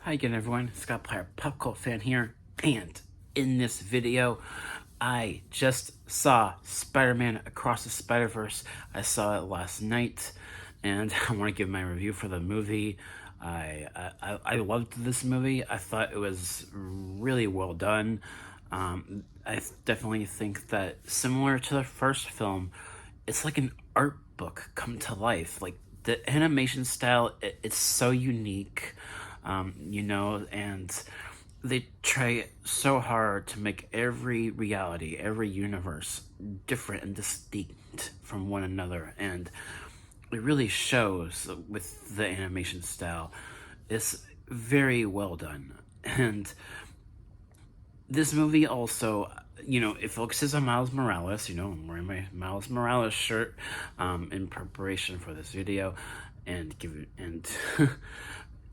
Hi again everyone, Scott Player, Pop Cult Fan here, and in this video, I just saw Spider-Man Across the Spider-Verse. I saw it last night, and I want to give my review for the movie. I loved this movie. I thought it was really well done. I definitely think that similar to the first film, it's like an art book come to life. Like the animation style, it's so unique, and they try so hard to make every reality, every universe different and distinct from one another, and it really shows with the animation style. It's very well done, and this movie also, it focuses on Miles Morales. I'm wearing my Miles Morales shirt in preparation for this video, and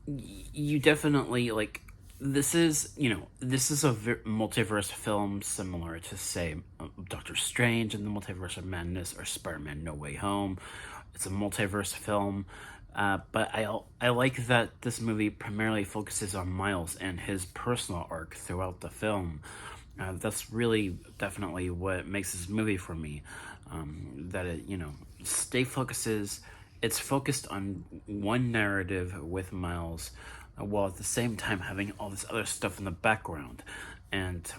you definitely like. This is a multiverse film similar to, say, Doctor Strange and the Multiverse of Madness or Spider-Man No Way Home. It's a multiverse film, but I like that this movie primarily focuses on Miles and his personal arc throughout the film. That's really definitely what makes this movie for me. That it's focused on one narrative with Miles, while at the same time having all this other stuff in the background and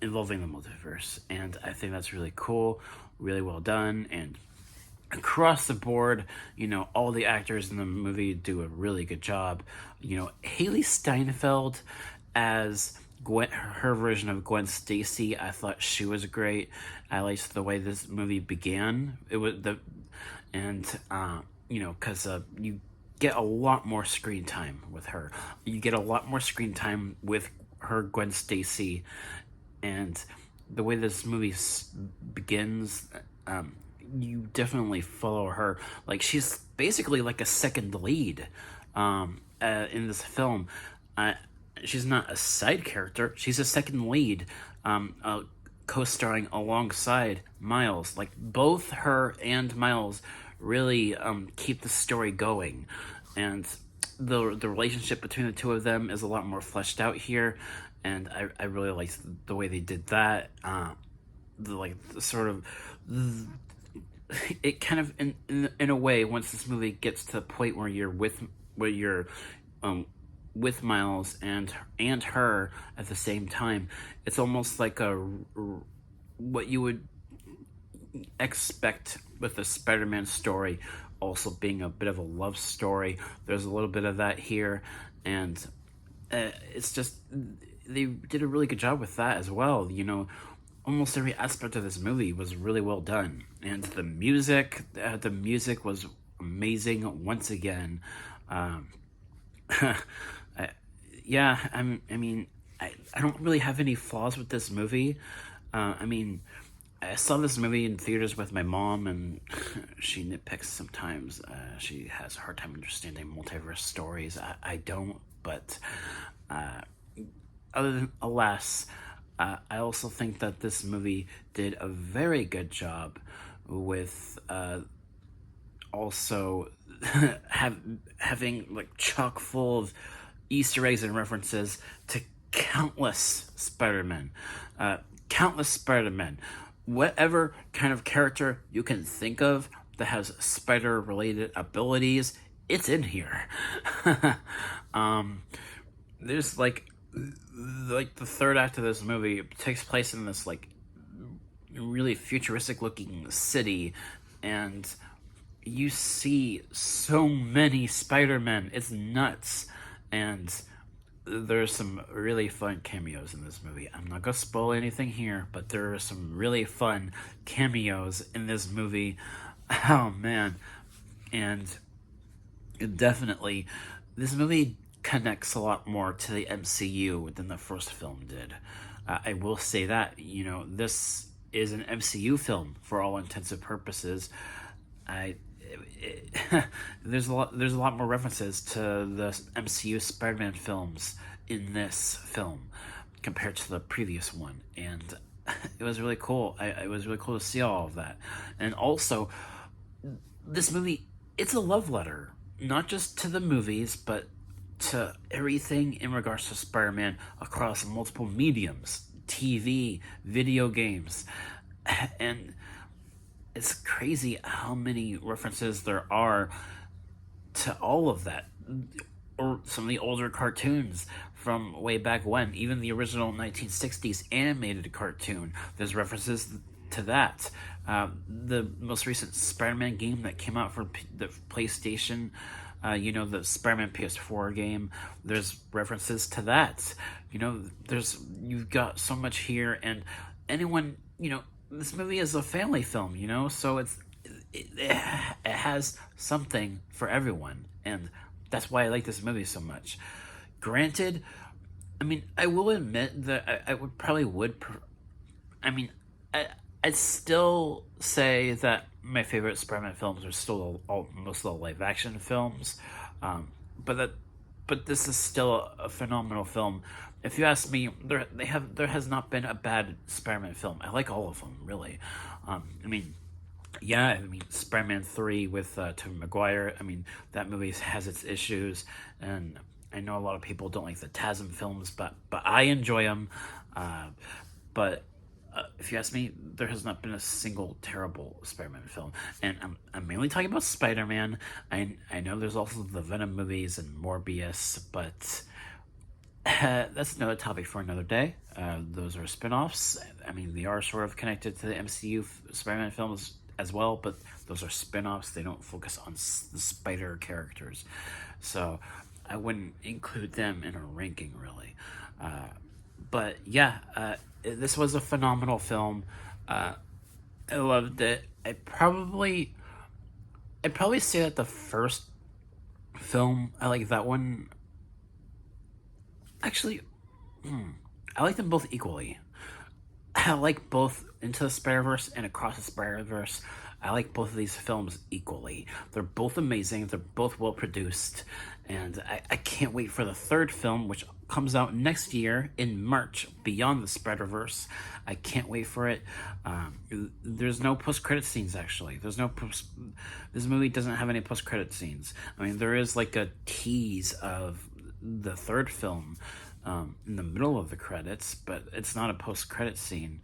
involving the multiverse. And I think that's really cool, really well done, and across the board, all the actors in the movie do a really good job. Haley Steinfeld as Gwen, her version of Gwen Stacy, I thought she was great. I liked the way this movie began. It was because you get a lot more screen time with her. You get a lot more screen time with her, Gwen Stacy, and the way this movie begins, you definitely follow her. Like, she's basically like a second lead in this film. She's not a side character. She's a second lead, co-starring alongside Miles. Like, both her and Miles really keep the story going, and the relationship between the two of them is a lot more fleshed out here, and I really liked the way they did that. It kind of in a way, once this movie gets to the point where you're with Miles and her at the same time, it's almost like what you would expect with a Spider-Man story, also being a bit of a love story. There's a little bit of that here, and it's just, they did a really good job with that as well. Almost every aspect of this movie was really well done, and the music was amazing once again. I don't really have any flaws with this movie. I saw this movie in theaters with my mom, and she nitpicks sometimes. She has a hard time understanding multiverse stories. I don't, but alas, I also think that this movie did a very good job with also having like chock full of Easter eggs and references to countless Spider-Men. Whatever kind of character you can think of that has spider-related abilities, it's in here. There's like the third act of this movie takes place in this like really futuristic looking city, and you see so many Spider-Men. It's nuts. And there's some really fun cameos in this movie. I'm not gonna spoil anything here, but there are some really fun cameos in this movie. Oh man. And definitely, this movie connects a lot more to the MCU than the first film did. I will say that, this is an MCU film for all intents and purposes. There's a lot more references to the MCU Spider-Man films in this film compared to the previous one, and it was really cool. It was really cool to see all of that. And also, this movie, it's a love letter, not just to the movies, but to everything in regards to Spider-Man across multiple mediums, TV, video games, and it's crazy how many references there are to all of that. Or some of the older cartoons from way back when, even the original 1960s animated cartoon, there's references to that. The most recent Spider-Man game that came out for the PlayStation, the Spider-Man PS4 game, there's references to that. You've got so much here, and anyone, this movie is a family film, so it has something for everyone, and that's why I like this movie so much. Granted, I will admit that I I'd still say that my favorite Spider-Man films are still most of the live-action films, but this is still a phenomenal film. If you ask me, there has not been a bad Spider-Man film. I like all of them, really. Spider-Man 3 with Tobey Maguire, that movie has its issues, and I know a lot of people don't like the TASM films, but I enjoy them. But if you ask me, there has not been a single terrible Spider-Man film. And I'm mainly talking about Spider-Man. I know there's also the Venom movies and Morbius, but that's another topic for another day. Those are spin-offs. They are sort of connected to the MCU Spider-Man films as well, but those are spin-offs. They don't focus on the spider characters, so I wouldn't include them in a ranking, really. But yeah, this was a phenomenal film. I loved it. I'd probably say that the first film, I like that one. Actually, I like them both equally. I like both Into the Spider-Verse and Across the Spider-Verse. I like both of these films equally. They're both amazing. They're both well produced. And I can't wait for the third film, which comes out next year in March, Beyond the Spider-Verse. I can't wait for it. There's no post-credit scenes, actually. This movie doesn't have any post-credit scenes. There is like a tease of the third film in the middle of the credits, but it's not a post-credit scene.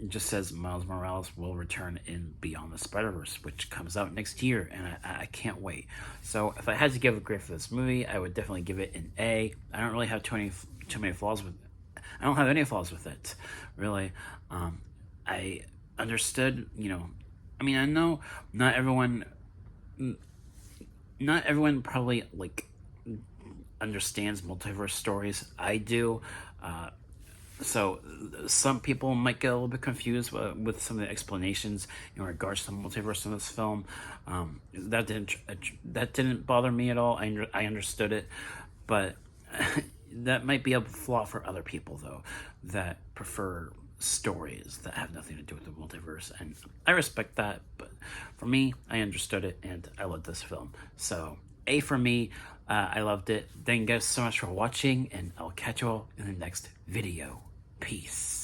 It just says Miles Morales will return in Beyond the Spider-Verse, which comes out next year, and I can't wait. So if I had to give a grade for this movie, I would definitely give it an A. I don't really have too many flaws with it. I don't have any flaws with it, really. I understood, I know not everyone probably understands multiverse stories. I do. So some people might get a little bit confused with some of the explanations in regards to the multiverse in this film. That didn't bother me at all. I understood it, but that might be a flaw for other people, though, that prefer stories that have nothing to do with the multiverse, and I respect that. But for me, I understood it, and I loved this film. So A for me. I loved it. Thank you guys so much for watching, and I'll catch you all in the next video. Peace.